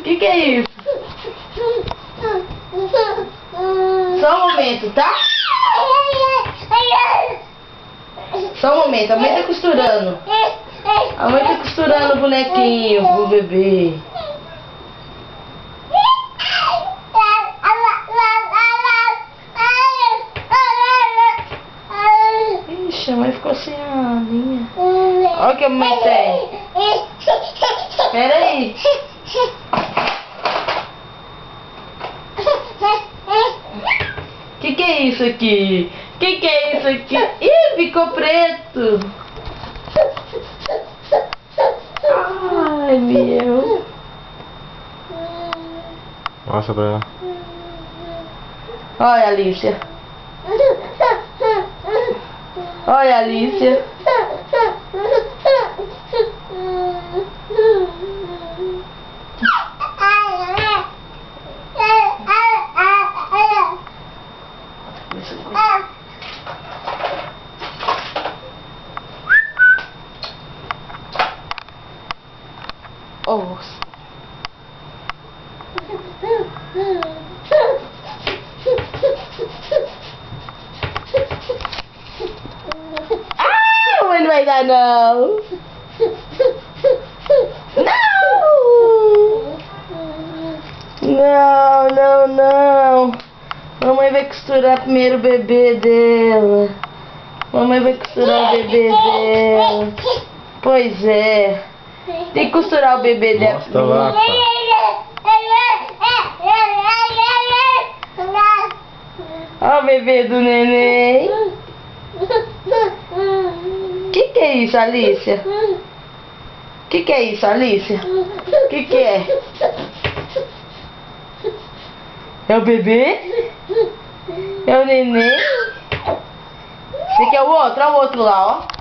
Que é isso? Só um momento, tá? Só um momento, a mãe tá costurando. A mãe tá costurando o bonequinho pro bebê. Ixi, a mãe ficou sem a linha. Olha o que a mãe tem. Espera aí. Que é isso aqui? Que é isso aqui? Ih, ficou preto. Ai, meu. Mostra pra ela. Olha, Alicia. Olha, Alicia. Oh. Ah, mãe não vai dar não. Não. Não. Mamãe vai costurar primeiro o bebê dela. Mamãe vai costurar o bebê dela. Pois é. Tem que costurar o bebê dela. Mostra lá, pá. Olha o bebê do neném. Que é isso, Alicia? Que é isso, Alicia? Que é? É o bebê? É o neném? Esse aqui é o outro, olha o outro lá, ó.